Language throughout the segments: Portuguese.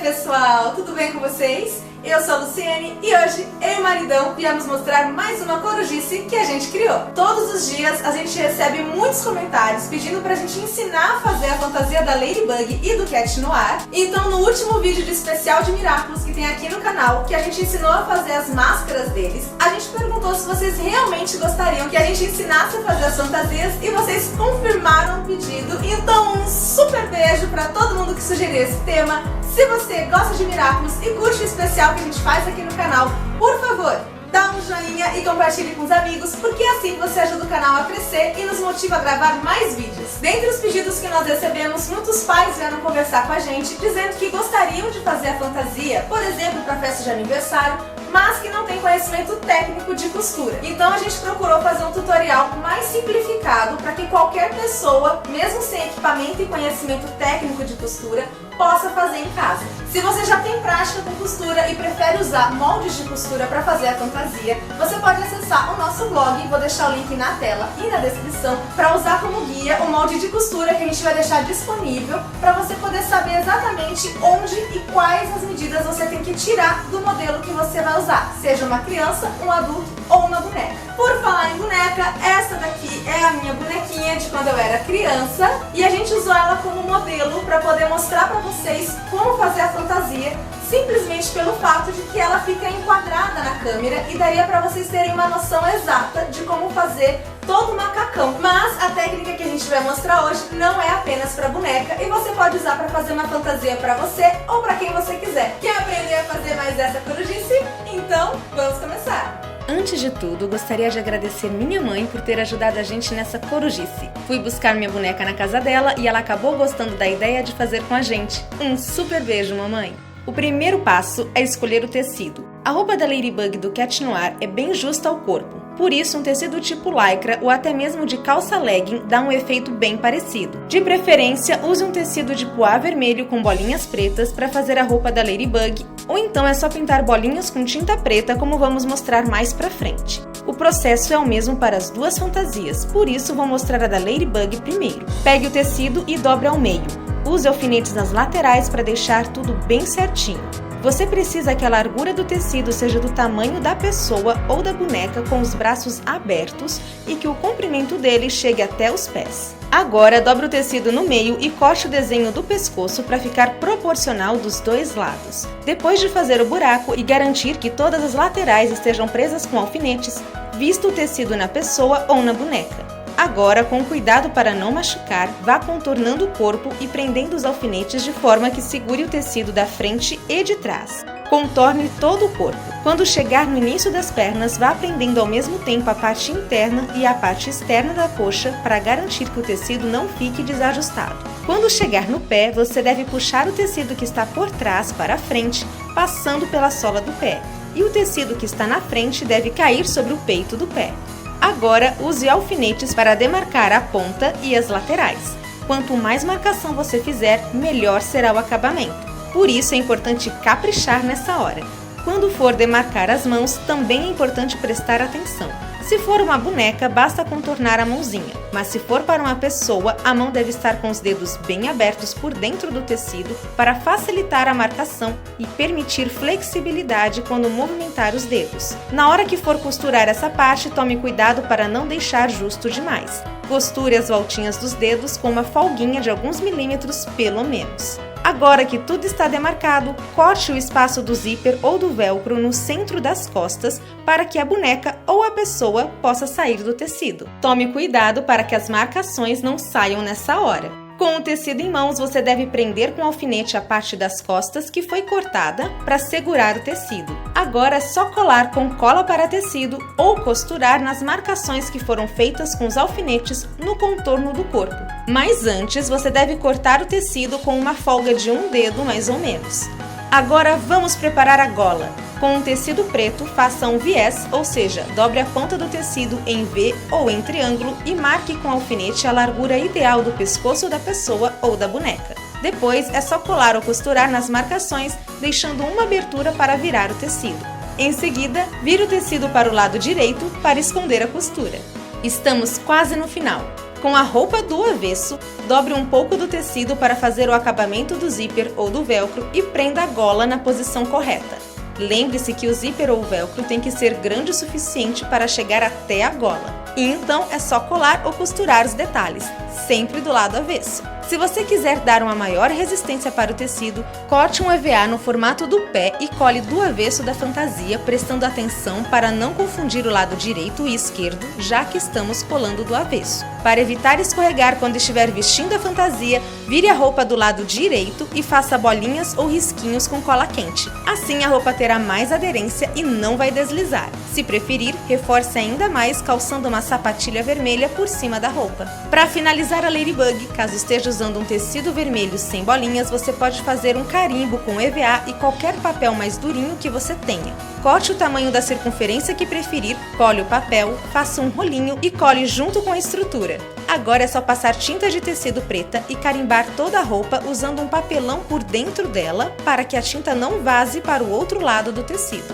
pessoal, tudo bem com vocês? Eu sou a Luciene e hoje eu e o maridão viemos mostrar mais uma corujice que a gente criou. Todos os dias a gente recebe muitos comentários pedindo pra gente ensinar a fazer a fantasia da Ladybug e do Cat Noir. Então no último vídeo de especial de Miraculous que tem aqui no canal, que a gente ensinou a fazer as máscaras deles, a gente perguntou se vocês realmente gostariam que a gente ensinasse a fazer as fantasias e vocês confirmaram o pedido. Então um super beijo pra todo mundo que sugeriu esse tema. Se você gosta de Miraculous e curte o especial que a gente faz aqui no canal, por favor, dá um joinha e compartilhe com os amigos, porque assim você ajuda o canal a crescer e nos motiva a gravar mais vídeos. Dentre os pedidos que nós recebemos, muitos pais vieram conversar com a gente, dizendo que gostariam de fazer a fantasia, por exemplo, para festa de aniversário, mas que não tem conhecimento técnico de costura. Então a gente procurou fazer um tutorial mais simplificado para que qualquer pessoa, mesmo sem equipamento e conhecimento técnico de costura, possa fazer em casa. Se você já tem prática com costura e prefere usar moldes de costura para fazer a fantasia, você pode acessar o nosso blog, vou deixar o link na tela e na descrição, para usar como guia o molde de costura que a gente vai deixar disponível para você poder saber exatamente onde e quais as medidas você tem que tirar do modelo que você vai usar, seja uma criança, um adulto ou uma boneca. Por falar em boneca, essa daqui é a minha bonequinha de quando eu era criança e a gente usou ela como modelo para poder mostrar para vocês como fazer a fantasia, simplesmente pelo fato de que ela fica enquadrada na câmera e daria para vocês terem uma noção exata de como fazer todo o macacão. Mas a técnica que a gente vai mostrar hoje não é apenas para boneca e você pode usar para fazer uma fantasia para você ou para quem você quiser. Quer aprender a fazer mais essa corujice? Então, vamos começar! Antes de tudo, gostaria de agradecer minha mãe por ter ajudado a gente nessa corujice. Fui buscar minha boneca na casa dela e ela acabou gostando da ideia de fazer com a gente. Um super beijo, mamãe! O primeiro passo é escolher o tecido. A roupa da Ladybug do Cat Noir é bem justa ao corpo. Por isso, um tecido tipo lycra ou até mesmo de calça legging dá um efeito bem parecido. De preferência, use um tecido de poá vermelho com bolinhas pretas para fazer a roupa da Ladybug, ou então é só pintar bolinhas com tinta preta, como vamos mostrar mais pra frente. O processo é o mesmo para as duas fantasias, por isso vou mostrar a da Ladybug primeiro. Pegue o tecido e dobre ao meio. Use alfinetes nas laterais para deixar tudo bem certinho. Você precisa que a largura do tecido seja do tamanho da pessoa ou da boneca com os braços abertos e que o comprimento dele chegue até os pés. Agora, dobre o tecido no meio e corte o desenho do pescoço para ficar proporcional dos dois lados. Depois de fazer o buraco e garantir que todas as laterais estejam presas com alfinetes, vista o tecido na pessoa ou na boneca. Agora, com cuidado para não machucar, vá contornando o corpo e prendendo os alfinetes de forma que segure o tecido da frente e de trás. Contorne todo o corpo. Quando chegar no início das pernas, vá prendendo ao mesmo tempo a parte interna e a parte externa da coxa para garantir que o tecido não fique desajustado. Quando chegar no pé, você deve puxar o tecido que está por trás para a frente, passando pela sola do pé. E o tecido que está na frente deve cair sobre o peito do pé. Agora, use alfinetes para demarcar a ponta e as laterais. Quanto mais marcação você fizer, melhor será o acabamento. Por isso é importante caprichar nessa hora. Quando for demarcar as mãos, também é importante prestar atenção. Se for uma boneca, basta contornar a mãozinha, mas se for para uma pessoa, a mão deve estar com os dedos bem abertos por dentro do tecido para facilitar a marcação e permitir flexibilidade quando movimentar os dedos. Na hora que for costurar essa parte, tome cuidado para não deixar justo demais. Costure as voltinhas dos dedos com uma folguinha de alguns milímetros pelo menos. Agora que tudo está demarcado, corte o espaço do zíper ou do velcro no centro das costas para que a boneca ou a pessoa possa sair do tecido. Tome cuidado para que as marcações não saiam nessa hora. Com o tecido em mãos, você deve prender com alfinete a parte das costas que foi cortada para segurar o tecido. Agora é só colar com cola para tecido ou costurar nas marcações que foram feitas com os alfinetes no contorno do corpo. Mas antes, você deve cortar o tecido com uma folga de um dedo mais ou menos. Agora vamos preparar a gola. Com um tecido preto, faça um viés, ou seja, dobre a ponta do tecido em V ou em triângulo e marque com alfinete a largura ideal do pescoço da pessoa ou da boneca. Depois é só colar ou costurar nas marcações, deixando uma abertura para virar o tecido. Em seguida, vire o tecido para o lado direito para esconder a costura. Estamos quase no final. Com a roupa do avesso, dobre um pouco do tecido para fazer o acabamento do zíper ou do velcro e prenda a gola na posição correta. Lembre-se que o zíper ou o velcro tem que ser grande o suficiente para chegar até a gola. E então é só colar ou costurar os detalhes, sempre do lado avesso. Se você quiser dar uma maior resistência para o tecido, corte um EVA no formato do pé e cole do avesso da fantasia, prestando atenção para não confundir o lado direito e esquerdo, já que estamos colando do avesso. Para evitar escorregar quando estiver vestindo a fantasia, vire a roupa do lado direito e faça bolinhas ou risquinhos com cola quente. Assim a roupa terá mais aderência e não vai deslizar. Se preferir, reforce ainda mais calçando uma sapatilha vermelha por cima da roupa. Para finalizar a Ladybug, caso esteja usando um tecido vermelho sem bolinhas, você pode fazer um carimbo com EVA e qualquer papel mais durinho que você tenha. Corte o tamanho da circunferência que preferir, cole o papel, faça um rolinho e cole junto com a estrutura. Agora é só passar tinta de tecido preta e carimbar toda a roupa usando um papelão por dentro dela para que a tinta não vaze para o outro lado do tecido.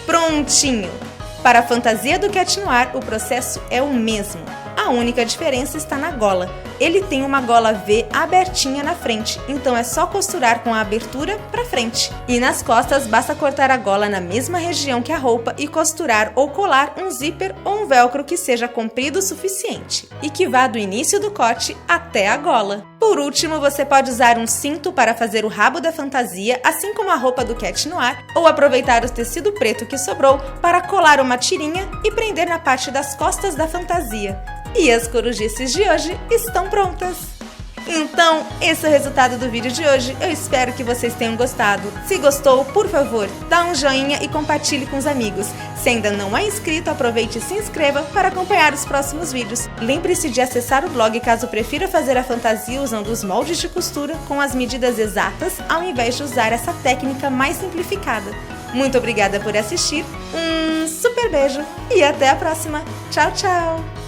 Prontinho! Para a fantasia do Cat Noir, o processo é o mesmo. A única diferença está na gola. Ele tem uma gola V abertinha na frente, então é só costurar com a abertura para frente. E nas costas, basta cortar a gola na mesma região que a roupa e costurar ou colar um zíper ou um velcro que seja comprido o suficiente e que vá do início do corte até a gola. Por último, você pode usar um cinto para fazer o rabo da fantasia, assim como a roupa do Cat Noir, ou aproveitar o tecido preto que sobrou para colar uma tirinha e prender na parte das costas da fantasia. E as corujices de hoje estão prontas! Então, esse é o resultado do vídeo de hoje. Eu espero que vocês tenham gostado. Se gostou, por favor, dá um joinha e compartilhe com os amigos. Se ainda não é inscrito, aproveite e se inscreva para acompanhar os próximos vídeos. Lembre-se de acessar o blog caso prefira fazer a fantasia usando os moldes de costura com as medidas exatas, ao invés de usar essa técnica mais simplificada. Muito obrigada por assistir, um super beijo e até a próxima. Tchau, tchau!